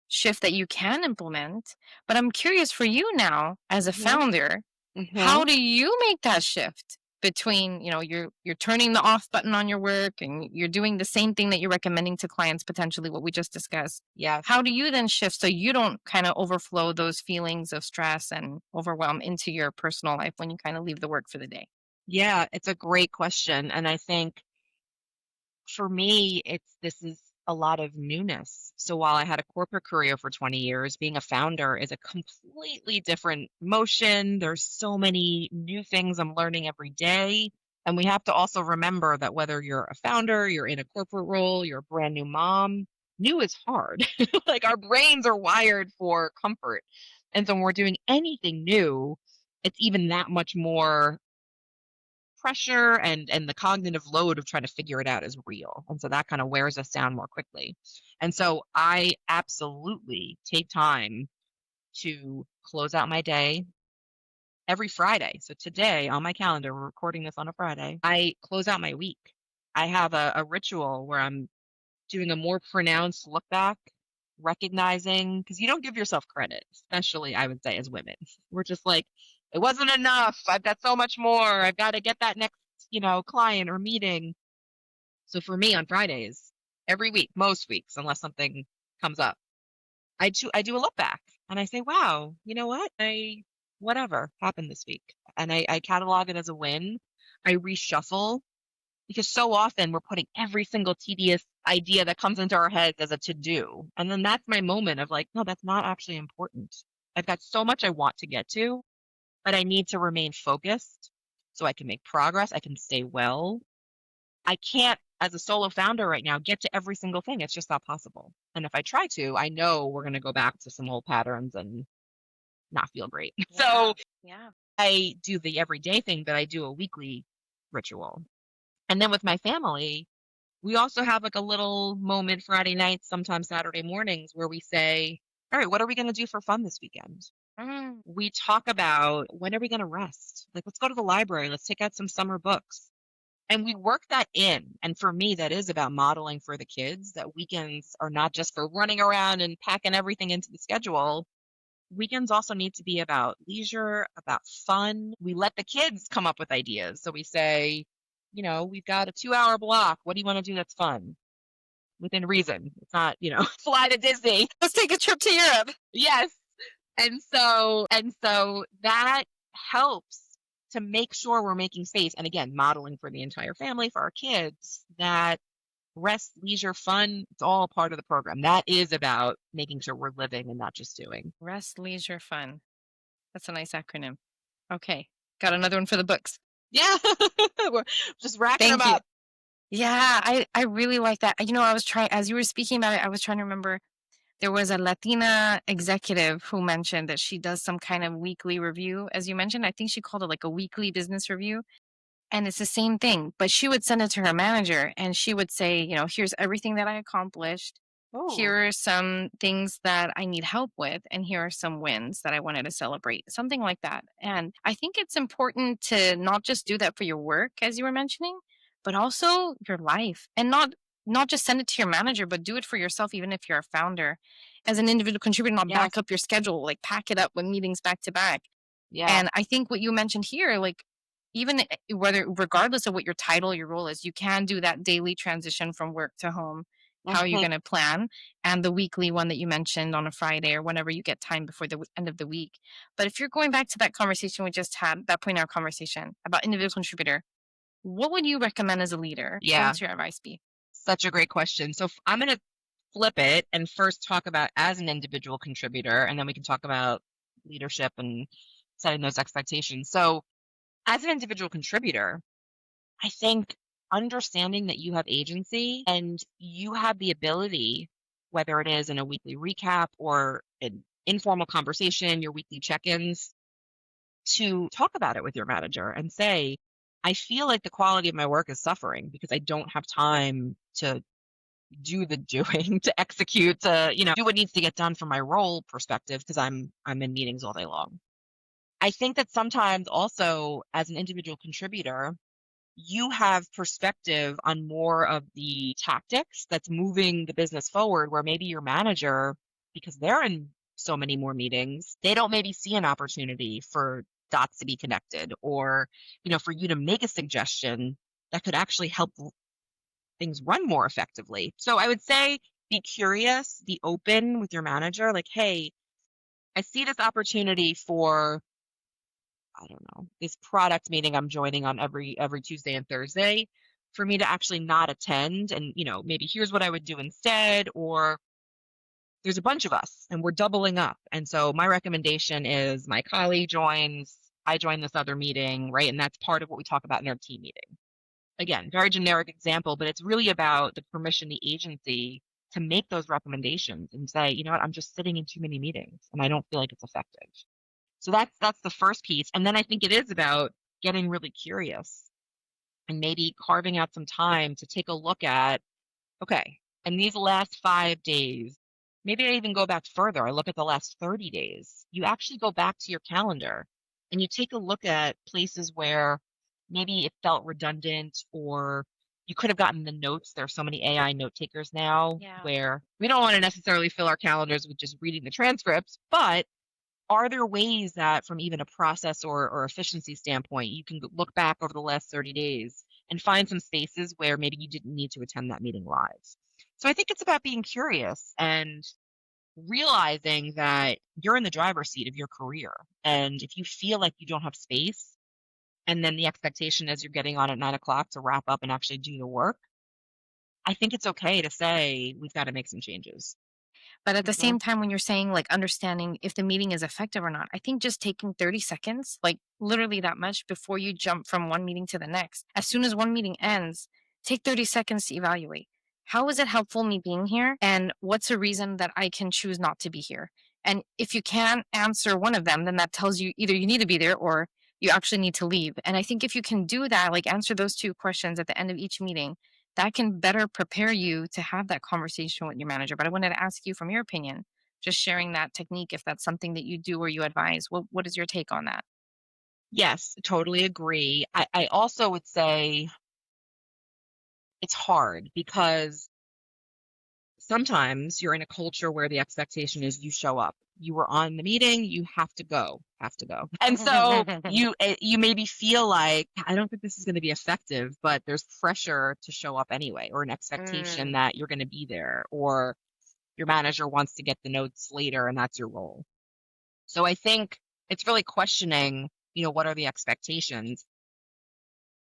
shift that you can implement. But I'm curious for you now as a Mhm. founder, how Mhm. do you make that shift between, you're turning the off button on your work and you're doing the same thing that you're recommending to clients, potentially what we just discussed. Yes. How do you then shift so you don't kind of overflow those feelings of stress and overwhelm into your personal life when you kind of leave the work for the day? Yeah, it's a great question. And I think for me, this is a lot of newness. So while I had a corporate career for 20 years, being a founder is a completely different motion. There's so many new things I'm learning every day. And we have to also remember that whether you're a founder, you're in a corporate role, you're a brand new mom, new is hard. Like our brains are wired for comfort. And so when we're doing anything new, it's even that much more pressure and the cognitive load of trying to figure it out is real. And so that kind of wears us down more quickly. And so I absolutely take time to close out my day every Friday. So today on my calendar, we're recording this on a Friday, I close out my week. I have a ritual where I'm doing a more pronounced look back, recognizing because you don't give yourself credit, especially I would say as women. We're just like, it wasn't enough. I've got so much more. I've got to get that next, client or meeting. So for me on Fridays, every week, most weeks, unless something comes up, I do a look back and I say, wow, you know what? I whatever happened this week. And I catalog it as a win. I reshuffle because so often we're putting every single tedious idea that comes into our heads as a to do. And then that's my moment of like, no, that's not actually important. I've got so much I want to get to, but I need to remain focused so I can make progress. I can stay well. I can't, as a solo founder right now, get to every single thing. It's just not possible. And if I try to, I know we're going to go back to some old patterns and not feel great. Yeah. So Yeah. I do the everyday thing, but I do a weekly ritual. And then with my family, we also have like a little moment Friday nights, sometimes Saturday mornings, where we say, all right, what are we going to do for fun this weekend? Mm. We talk about when are we going to rest? Like, let's go to the library. Let's take out some summer books. And we work that in. And for me, that is about modeling for the kids that weekends are not just for running around and packing everything into the schedule. Weekends also need to be about leisure, about fun. We let the kids come up with ideas. So we say, we've got a 2-hour block. What do you want to do that's fun? Within reason. It's not, fly to Disney. Let's take a trip to Europe. Yes. And so that helps to make sure we're making space. And again, modeling for the entire family, for our kids, that rest, leisure, fun, it's all part of the program. That is about making sure we're living and not just doing. Rest, leisure, fun. That's a nice acronym. Okay. Got another one for the books. Yeah. We're just racking Thank them you. up. Yeah, I really like that. I was trying, as you were speaking about it, I was trying to remember there was a Latina executive who mentioned that she does some kind of weekly review, as you mentioned. I think she called it like a weekly business review. And it's the same thing, but she would send it to her manager and she would say, here's everything that I accomplished. Oh, Here are some things that I need help with, and here are some wins that I wanted to celebrate, something like that. And I think it's important to not just do that for your work, as you were mentioning, but also your life, and not just send it to your manager, but do it for yourself, even if you're a founder. As an individual contributor, not yes. back up your schedule, like pack it up with meetings back to back. Yeah. And I think what you mentioned here, like even regardless of what your title, your role is, you can do that daily transition from work to home. How are you going to plan? And the weekly one that you mentioned on a Friday or whenever you get time before the end of the week. But if you're going back to that conversation we just had, that point in our conversation about individual contributor, what would you recommend as a leader? What Yeah. would your advice be? Such a great question. So I'm going to flip it and first talk about as an individual contributor, and then we can talk about leadership and setting those expectations. So as an individual contributor, I think understanding that you have agency and you have the ability, whether it is in a weekly recap or an informal conversation, your weekly check-ins, to talk about it with your manager and say, I feel like the quality of my work is suffering because I don't have time to do the doing, to execute, to, do what needs to get done from my role perspective because I'm in meetings all day long. I think that sometimes also as an individual contributor, you have perspective on more of the tactics that's moving the business forward, where maybe your manager, because they're in so many more meetings, they don't maybe see an opportunity for dots to be connected or, for you to make a suggestion that could actually help things run more effectively. So I would say be curious, be open with your manager. Like, hey, I see this opportunity for, I don't know, this product meeting I'm joining on every Tuesday and Thursday for me to actually not attend and, maybe here's what I would do instead, or there's a bunch of us and we're doubling up. And so my recommendation is my colleague joins, I join this other meeting, right? And that's part of what we talk about in our team meeting. Again, very generic example, but it's really about the permission, the agency to make those recommendations and say, you know what, I'm just sitting in too many meetings and I don't feel like it's effective. So that's the first piece. And then I think it is about getting really curious and maybe carving out some time to take a look at, okay, in these last 5 days, maybe I even go back further. I look at the last 30 days. You actually go back to your calendar and you take a look at places where maybe it felt redundant or you could have gotten the notes. There are so many AI note takers now where we don't want to necessarily fill our calendars with just reading the transcripts, but are there ways that from even a process or efficiency standpoint, you can look back over the last 30 days and find some spaces where maybe you didn't need to attend that meeting live? So I think it's about being curious and realizing that you're in the driver's seat of your career. And if you feel like you don't have space, and then the expectation is you're getting on at 9 o'clock to wrap up and actually do the work, I think it's okay to say, we've got to make some changes. But at the same time, when you're saying like understanding if the meeting is effective or not, I think just taking 30 seconds, like literally that much before you jump from one meeting to the next, as soon as one meeting ends, take 30 seconds to evaluate. How is it helpful me being here? And what's a reason that I can choose not to be here? And if you can't answer one of them, then that tells you either you need to be there or you actually need to leave. And I think if you can do that, like answer those two questions at the end of each meeting, that can better prepare you to have that conversation with your manager. But I wanted to ask you from your opinion, just sharing that technique, if that's something that you do or you advise, what is your take on that? Yes, totally agree. I also would say it's hard because sometimes you're in a culture where the expectation is you show up. You were on the meeting, you have to go, have to go. And so you maybe feel like I don't think this is going to be effective, but there's pressure to show up anyway, or an expectation Mm, that you're going to be there, or your manager wants to get the notes later and that's your role. So I think it's really questioning, what are the expectations?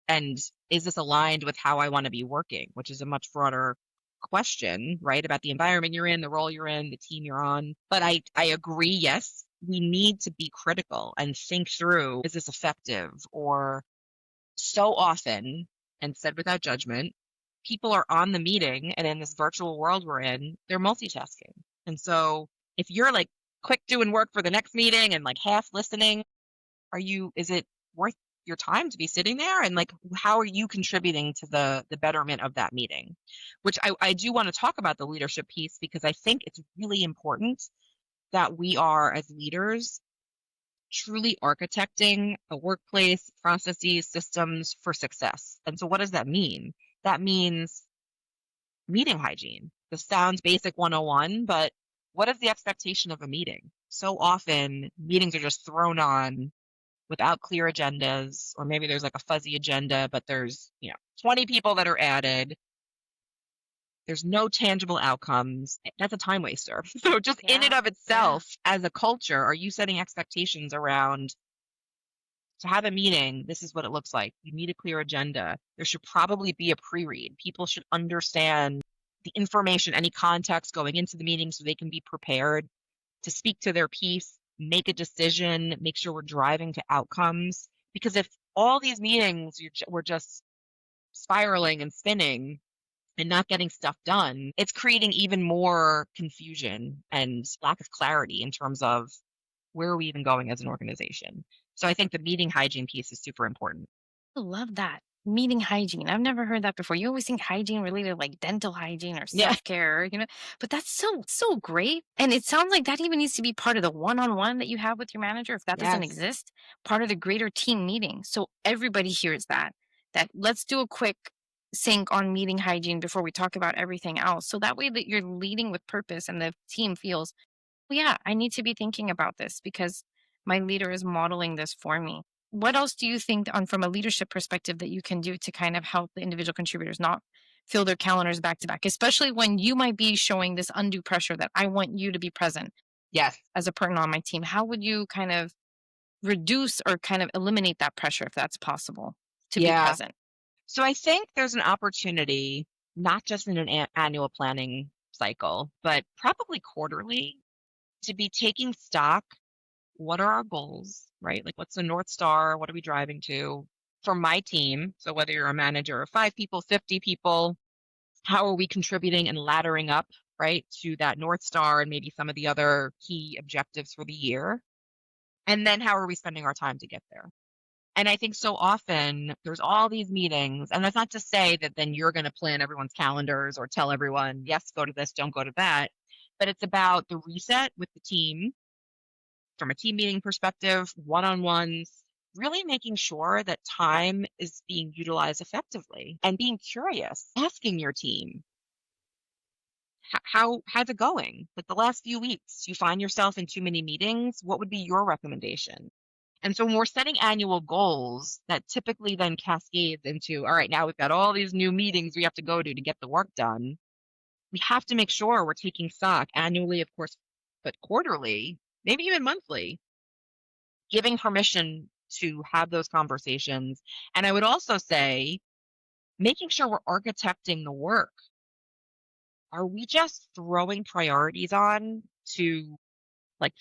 And is this aligned with how I want to be working, which is a much broader question, right? About the environment you're in, the role you're in, the team you're on. But I agree, yes, we need to be critical and think through, is this effective? Or so often, and said without judgment, people are on the meeting and in this virtual world we're in, they're multitasking. And so if you're like quick doing work for the next meeting and like half listening, is it worth your time to be sitting there? And like, how are you contributing to the betterment of that meeting? Which I do want to talk about the leadership piece because I think it's really important that we are, as leaders, truly architecting a workplace, processes, systems for success. And so what does that mean? That means meeting hygiene. This sounds basic 101, but what is the expectation of a meeting? So often meetings are just thrown on without clear agendas, or maybe there's like a fuzzy agenda, but there's, 20 people that are added. There's no tangible outcomes. That's a time waster. So just in and yeah, of yeah. itself, as a culture, are you setting expectations around to have a meeting? This is what it looks like. You need a clear agenda. There should probably be a pre-read. People should understand the information, any context going into the meeting so they can be prepared to speak to their piece, make a decision, make sure we're driving to outcomes. Because if all these meetings we're just spiraling and spinning and not getting stuff done, it's creating even more confusion and lack of clarity in terms of where are we even going as an organization. So I think the meeting hygiene piece is super important. I love that. Meeting hygiene. I've never heard that before. You always think hygiene related like dental hygiene or Yeah. self-care, but that's so great. And it sounds like that even needs to be part of the one-on-one that you have with your manager. If that doesn't Yes. exist, part of the greater team meeting. So everybody hears that let's do a quick sync on meeting hygiene before we talk about everything else. So that way that you're leading with purpose and the team feels, well, yeah, I need to be thinking about this because my leader is modeling this for me. What else do you think on from a leadership perspective that you can do to kind of help the individual contributors not fill their calendars back to back, especially when you might be showing this undue pressure that I want you to be present Yes. as a partner on my team? How would you kind of reduce or kind of eliminate that pressure if that's possible to be Yeah. present? So I think there's an opportunity, not just in an annual planning cycle, but probably quarterly, to be taking stock. What are our goals, right? Like, what's the North Star? What are we driving to for my team? So, whether you're a manager of 5 people, 50 people, how are we contributing and laddering up, right, to that North Star and maybe some of the other key objectives for the year? And then, how are we spending our time to get there? And I think so often there's all these meetings, and that's not to say that then you're going to plan everyone's calendars or tell everyone, yes, go to this, don't go to that. But it's about the reset with the team from a team meeting perspective, one-on-ones, really making sure that time is being utilized effectively and being curious, asking your team, how's it going? Like the last few weeks, you find yourself in too many meetings, what would be your recommendation? And so when we're setting annual goals, that typically then cascades into, all right, now we've got all these new meetings we have to go to get the work done. We have to make sure we're taking stock annually, of course, but quarterly, maybe even monthly, giving permission to have those conversations. And I would also say, making sure we're architecting the work. Are we just throwing priorities on to like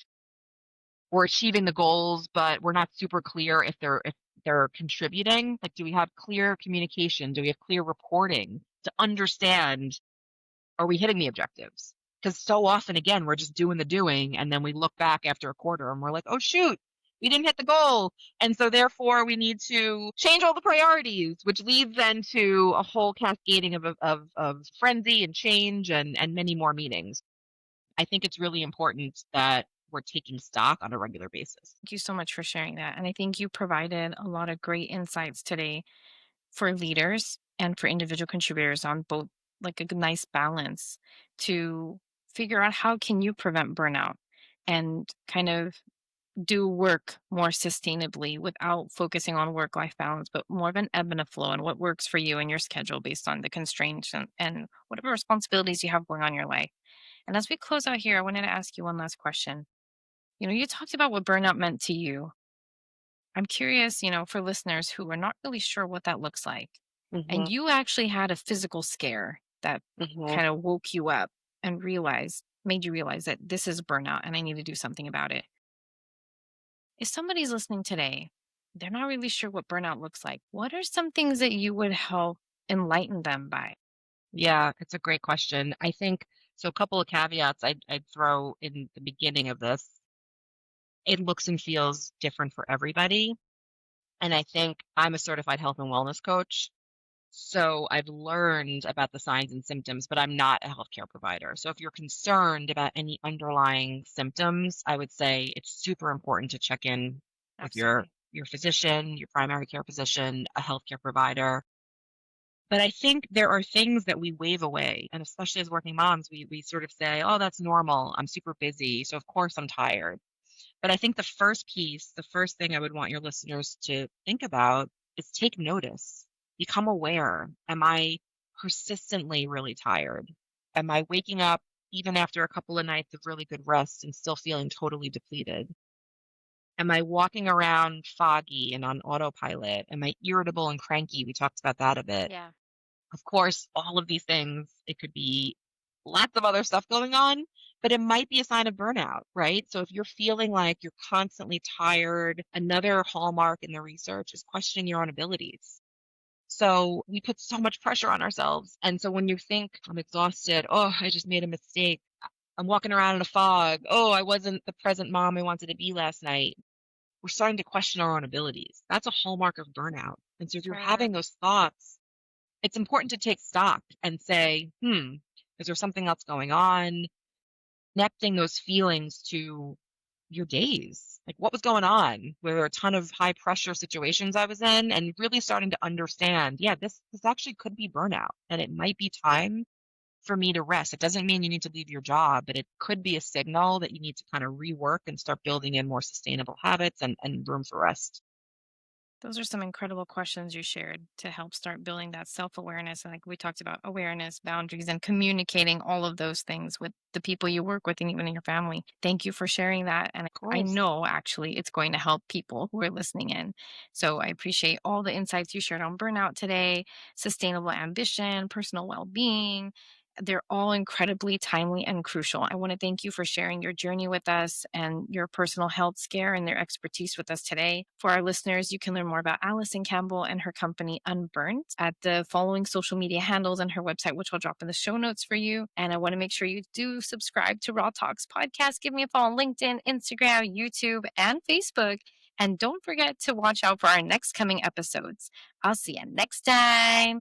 we're achieving the goals, but we're not super clear if they're contributing? Like, do we have clear communication? Do we have clear reporting to understand, are we hitting the objectives? Because so often, again, we're just doing the doing, and then we look back after a quarter and we're like, oh shoot, we didn't hit the goal. And so therefore we need to change all the priorities, which leads then to a whole cascading of frenzy and change and many more meetings. I think it's really important that we're taking stock on a regular basis. Thank you so much for sharing that. And I think you provided a lot of great insights today for leaders and for individual contributors on both, like a nice balance to figure out how can you prevent burnout and kind of do work more sustainably without focusing on work life balance, but more of an ebb and a flow and what works for you and your schedule based on the constraints and whatever responsibilities you have going on in your life. And as we close out here, I wanted to ask you one last question. You talked about what burnout meant to you. I'm curious, for listeners who are not really sure what that looks like, and Hmm. you actually had a physical scare that Hmm. kind of woke you up and made you realize that this is burnout and I need to do something about it. If somebody's listening today, they're not really sure what burnout looks like. What are some things that you would help enlighten them by? Yeah, it's a great question. I think so. A couple of caveats I'd throw in the beginning of this. It looks and feels different for everybody. And I think I'm a certified health and wellness coach. So I've learned about the signs and symptoms, but I'm not a healthcare provider. So if you're concerned about any underlying symptoms, I would say it's super important to check in with Absolutely. your physician, your primary care physician, a healthcare provider. But I think there are things that we wave away, and especially as working moms, we sort of say, "Oh, that's normal. I'm super busy, so of course I'm tired." But I think the first thing I would want your listeners to think about is take notice. Become aware. Am I persistently really tired? Am I waking up even after a couple of nights of really good rest and still feeling totally depleted? Am I walking around foggy and on autopilot? Am I irritable and cranky? We talked about that a bit. Yeah. Of course, all of these things, it could be lots of other stuff going on, but it might be a sign of burnout, right? So if you're feeling like you're constantly tired, another hallmark in the research is questioning your own abilities. So we put so much pressure on ourselves. And so when you think, I'm exhausted, oh, I just made a mistake. I'm walking around in a fog. Oh, I wasn't the present mom I wanted to be last night. We're starting to question our own abilities. That's a hallmark of burnout. And so if you're For having those thoughts, it's important to take stock and say, is there something else going on? Connecting those feelings to your days. Like what was going on? Were there a ton of high pressure situations I was in? And really starting to understand, yeah, this actually could be burnout. And it might be time for me to rest. It doesn't mean you need to leave your job, but it could be a signal that you need to kind of rework and start building in more sustainable habits and room for rest. Those are some incredible questions you shared to help start building that self awareness. And like we talked about awareness, boundaries, and communicating all of those things with the people you work with and even in your family. Thank you for sharing that. And Of I course. know actually it's going to help people who are listening in. So I appreciate all the insights you shared on burnout today, sustainable ambition, personal well being. They're all incredibly timely and crucial. I want to thank you for sharing your journey with us and your personal health scare and their expertise with us today. For our listeners, you can learn more about Alison Campbell and her company Unburned at the following social media handles and her website, which I'll drop in the show notes for you. And I want to make sure you do subscribe to Raw Talks podcast. Give me a follow on LinkedIn, Instagram, YouTube, and Facebook. And don't forget to watch out for our next coming episodes. I'll see you next time.